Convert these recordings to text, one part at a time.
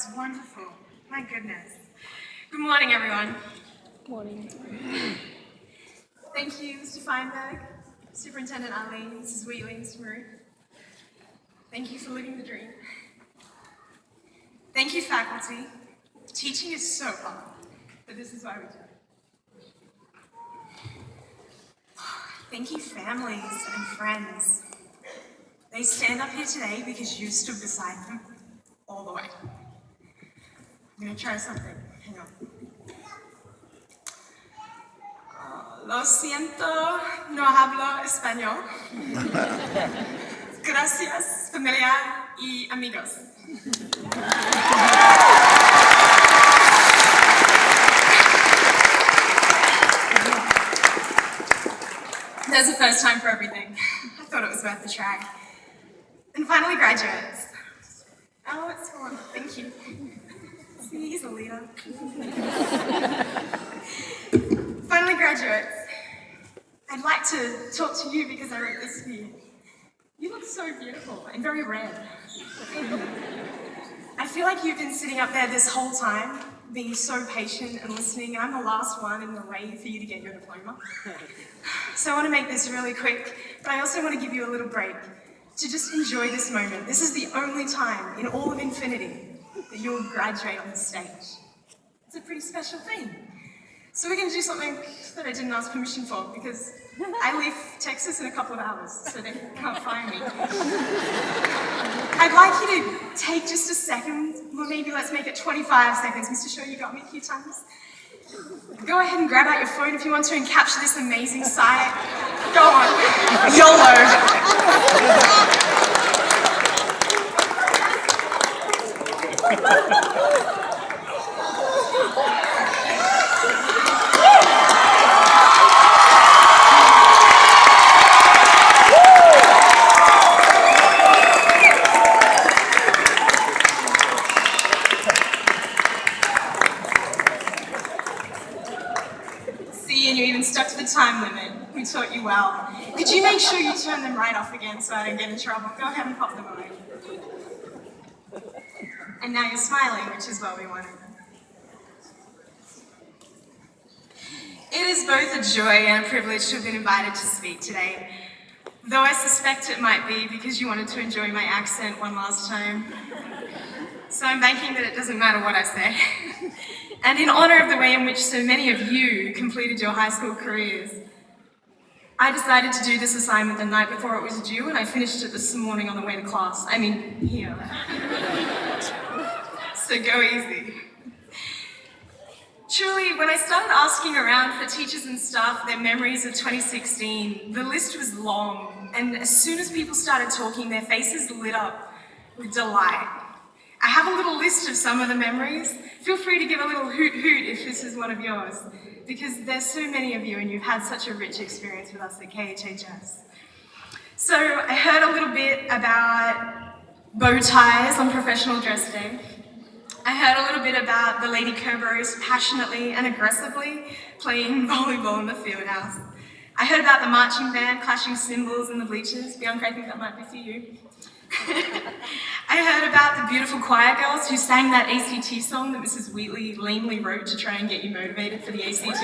was wonderful. My goodness. Good morning, everyone. Good morning. Thank you, Mr. Feinberg, Superintendent Arlene, Mrs. Wheatley, Mr. Maroon. Thank you for living the dream. Thank you, faculty. Teaching is so hard, but this is why we do it. Thank you, families and friends. They stand up here today because you stood beside them all the way. I'm going to try something. Hang on. Lo siento, no hablo español. Gracias, familia y amigos. There's a first time for everything. I thought it was worth the try. And finally, graduates. Oh, it's fun. Thank you. See, he's a leader. Finally, graduates. I'd like to talk to you because I wrote this for you. You look so beautiful and very red. I feel like you've been sitting up there this whole time, being so patient and listening, and I'm the last one in the way for you to get your diploma. So I want to make this really quick, but I also want to give you a little break to just enjoy this moment. This is the only time in all of infinity that you'll graduate on the stage. It's a pretty special thing. So we're going to do something that I didn't ask permission for because I leave Texas in a couple of hours, so they can't find me. I'd like you to take just a second, well maybe let's make it 25 seconds. Mr. Shaw, you got me a few times. Go ahead and grab out your phone if you want to and capture this amazing sight. Go on. YOLO. See, and you even stuck to the time limit. We taught you well. Could you make sure you turn them right off again so I don't get in trouble? Go ahead and pop them away. And now you're smiling, which is what we wanted. It is both a joy and a privilege to have been invited to speak today, though I suspect it might be because you wanted to enjoy my accent one last time. So I'm banking that it doesn't matter what I say. And in honor of the way in which so many of you completed your high school careers, I decided to do this assignment the night before it was due, and I finished it this morning on the way to class. I mean, here. So go easy. Truly, when I started asking around for teachers and staff their memories of 2016, the list was long, and as soon as people started talking, their faces lit up with delight. I have a little list of some of the memories. Feel free to give a little hoot hoot if this is one of yours, because there's so many of you and you've had such a rich experience with us at KHHS. So I heard a little bit about bow ties on Professional Dress Day. I heard a little bit about the Lady Kerberos passionately and aggressively playing volleyball in the field house. I heard about the marching band clashing cymbals in the bleachers. Bianca, I think that might be for you. I heard about the beautiful choir girls who sang that ACT song that Mrs. Wheatley lamely wrote to try and get you motivated for the ACT.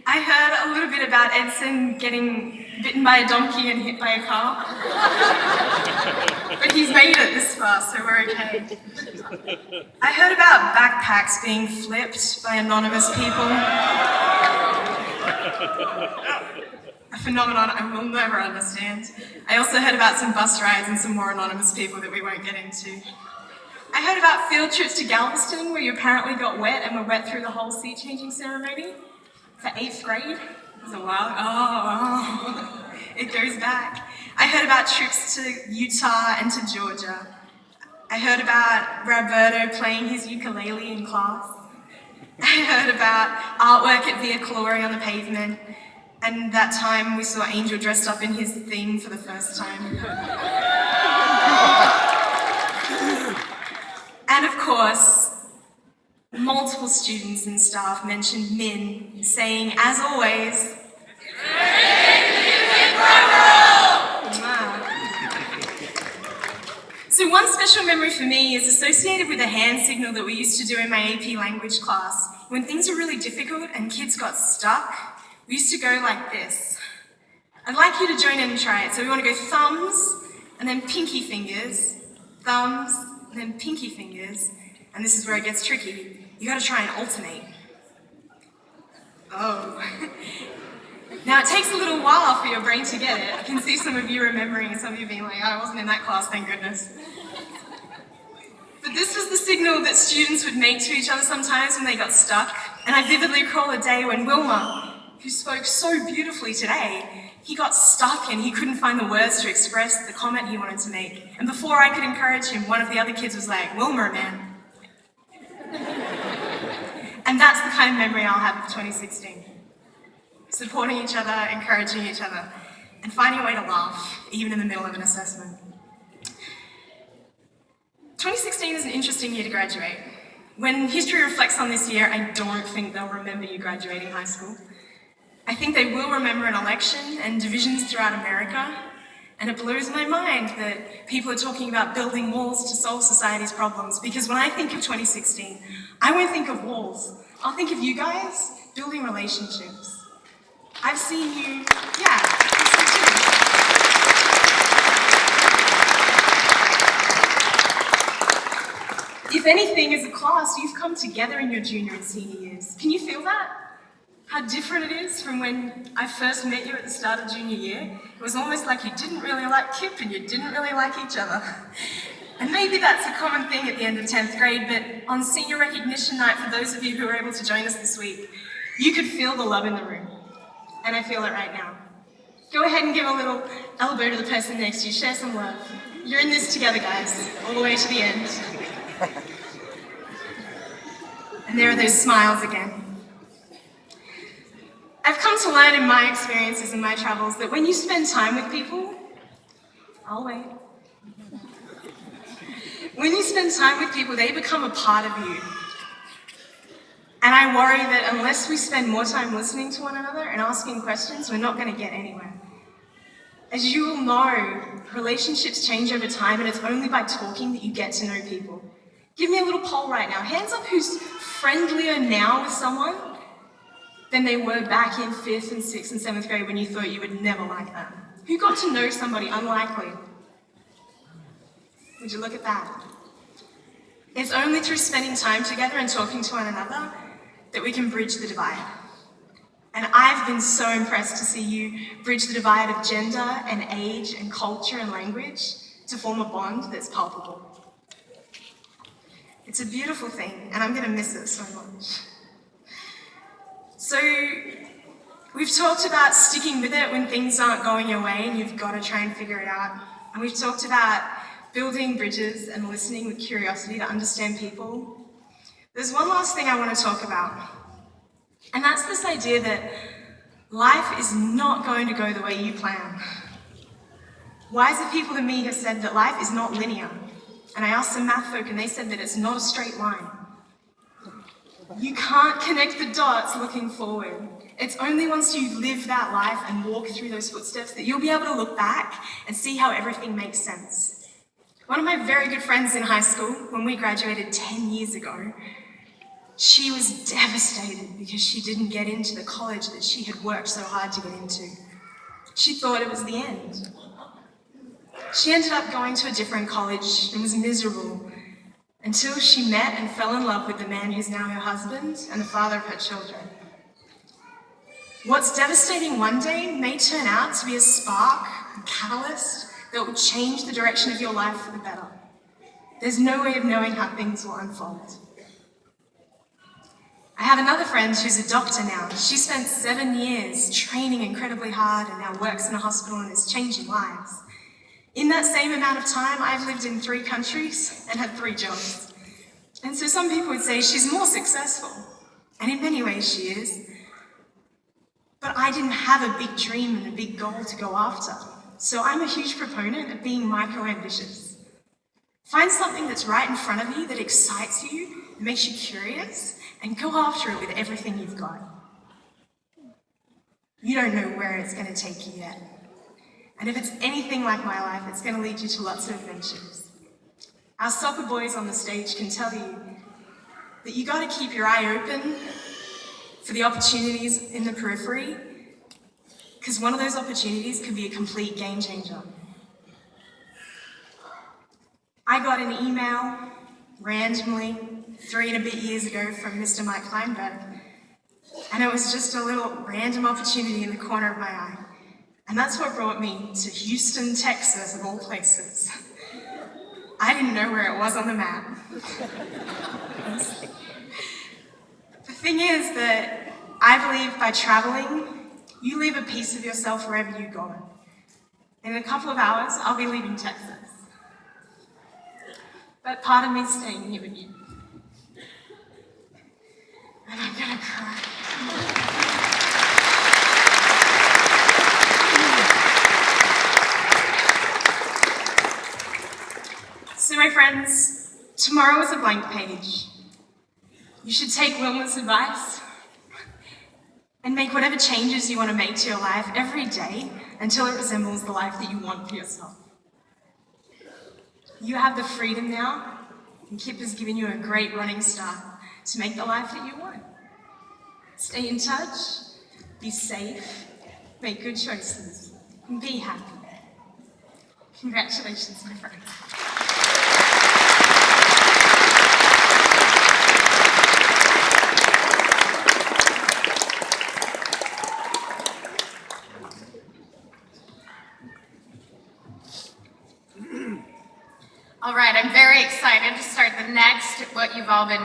I heard a little bit about Edson getting bitten by a donkey and hit by a car. But he's made it this far, so we're okay. I heard about backpacks being flipped by anonymous people. A phenomenon I will never understand. I also heard about some bus rides and some more anonymous people that we won't get into. I heard about field trips to Galveston where you apparently got wet and were wet through the whole seat changing ceremony for 8th grade. It was a while. Oh, it goes back. I heard about trips to Utah and to Georgia. I heard about Roberto playing his ukulele in class. I heard about artwork at Via Calore on the pavement. And that time we saw Angel dressed up in his theme for the first time. And of course, multiple students and staff mentioned Min, saying, as always, So one special memory for me is associated with a hand signal that we used to do in my AP language class. When things were really difficult and kids got stuck, we used to go like this. I'd like you to join in and try it. So we want to go thumbs, and then pinky fingers, thumbs, and then pinky fingers, and this is where it gets tricky. You gotta try and alternate. Oh. Now it takes a little while for your brain to get it. I can see some of you remembering and some of you being like, oh, I wasn't in that class, thank goodness. But this was the signal that students would make to each other sometimes when they got stuck. And I vividly recall a day when Wilmer, who spoke so beautifully today, he got stuck and he couldn't find the words to express the comment he wanted to make. And before I could encourage him, one of the other kids was like, Wilmer, man. And that's the kind of memory I'll have of 2016. Supporting each other, encouraging each other, and finding a way to laugh, even in the middle of an assessment. 2016 is an interesting year to graduate. When history reflects on this year, I don't think they'll remember you graduating high school. I think they will remember an election and divisions throughout America, and it blows my mind that people are talking about building walls to solve society's problems, because when I think of 2016, I won't think of walls. I'll think of you guys building relationships. I've seen you, yeah, if anything, as a class, you've come together in your junior and senior years. Can you feel that? How different it is from when I first met you at the start of junior year. It was almost like you didn't really like Kip and you didn't really like each other. And maybe that's a common thing at the end of 10th grade, but on senior recognition night, for those of you who were able to join us this week, you could feel the love in the room. And I feel it right now. Go ahead and give a little elbow to the person next to you. Share some love. You're in this together, guys, all the way to the end. And there are those smiles again. I've come to learn in my experiences and my travels that when you spend time with people, I'll wait. When you spend time with people, they become a part of you. And I worry that unless we spend more time listening to one another and asking questions, we're not going to get anywhere. As you all know, relationships change over time, and it's only by talking that you get to know people. Give me a little poll right now. Hands up who's friendlier now with someone than they were back in 5th and 6th and 7th grade when you thought you would never like them. Who got to know somebody unlikely? Would you look at that? It's only through spending time together and talking to one another that we can bridge the divide. And I've been so impressed to see you bridge the divide of gender and age and culture and language to form a bond that's palpable. It's a beautiful thing, and I'm going to miss it so much. So, we've talked about sticking with it when things aren't going your way and you've got to try and figure it out. And we've talked about building bridges and listening with curiosity to understand people. There's one last thing I want to talk about, and that's this idea that life is not going to go the way you plan. Wiser people than me have said that life is not linear, and I asked some math folk and they said that it's not a straight line. You can't connect the dots looking forward. It's only once you live that life and walk through those footsteps that you'll be able to look back and see how everything makes sense. One of my very good friends in high school, when we graduated 10 years ago, she was devastated because she didn't get into the college that she had worked so hard to get into. She thought it was the end. She ended up going to a different college and was miserable until she met and fell in love with the man who's now her husband and the father of her children. What's devastating one day may turn out to be a spark, a catalyst that will change the direction of your life for the better. There's no way of knowing how things will unfold. I have another friend who's a doctor now. She spent 7 years training incredibly hard and now works in a hospital and is changing lives. In that same amount of time, I've lived in 3 countries and had 3 jobs. And so some people would say she's more successful, and in many ways she is. But I didn't have a big dream and a big goal to go after. So I'm a huge proponent of being micro-ambitious. Find something that's right in front of you that excites you, makes you curious, and go after it with everything you've got. You don't know where it's going to take you yet. And if it's anything like my life, it's going to lead you to lots of adventures. Our soccer boys on the stage can tell you that you got to keep your eye open for the opportunities in the periphery, because one of those opportunities could be a complete game changer. I got an email randomly 3 and a bit years ago from Mr. Mike Kleinberg, and it was just a little random opportunity in the corner of my eye. And that's what brought me to Houston, Texas, of all places. I didn't know where it was on the map. The thing is that I believe by traveling, you leave a piece of yourself wherever you go. In a couple of hours, I'll be leaving Texas. But part of me is staying here with you. And I'm gonna cry. So my friends, tomorrow is a blank page. You should take Wilma's advice and make whatever changes you want to make to your life every day until it resembles the life that you want for yourself. You have the freedom now, and Kip has given you a great running start to make the life that you want. Stay in touch, be safe, make good choices, and be happy. Congratulations, my friends. All right, I'm very excited to start the next, what you've all been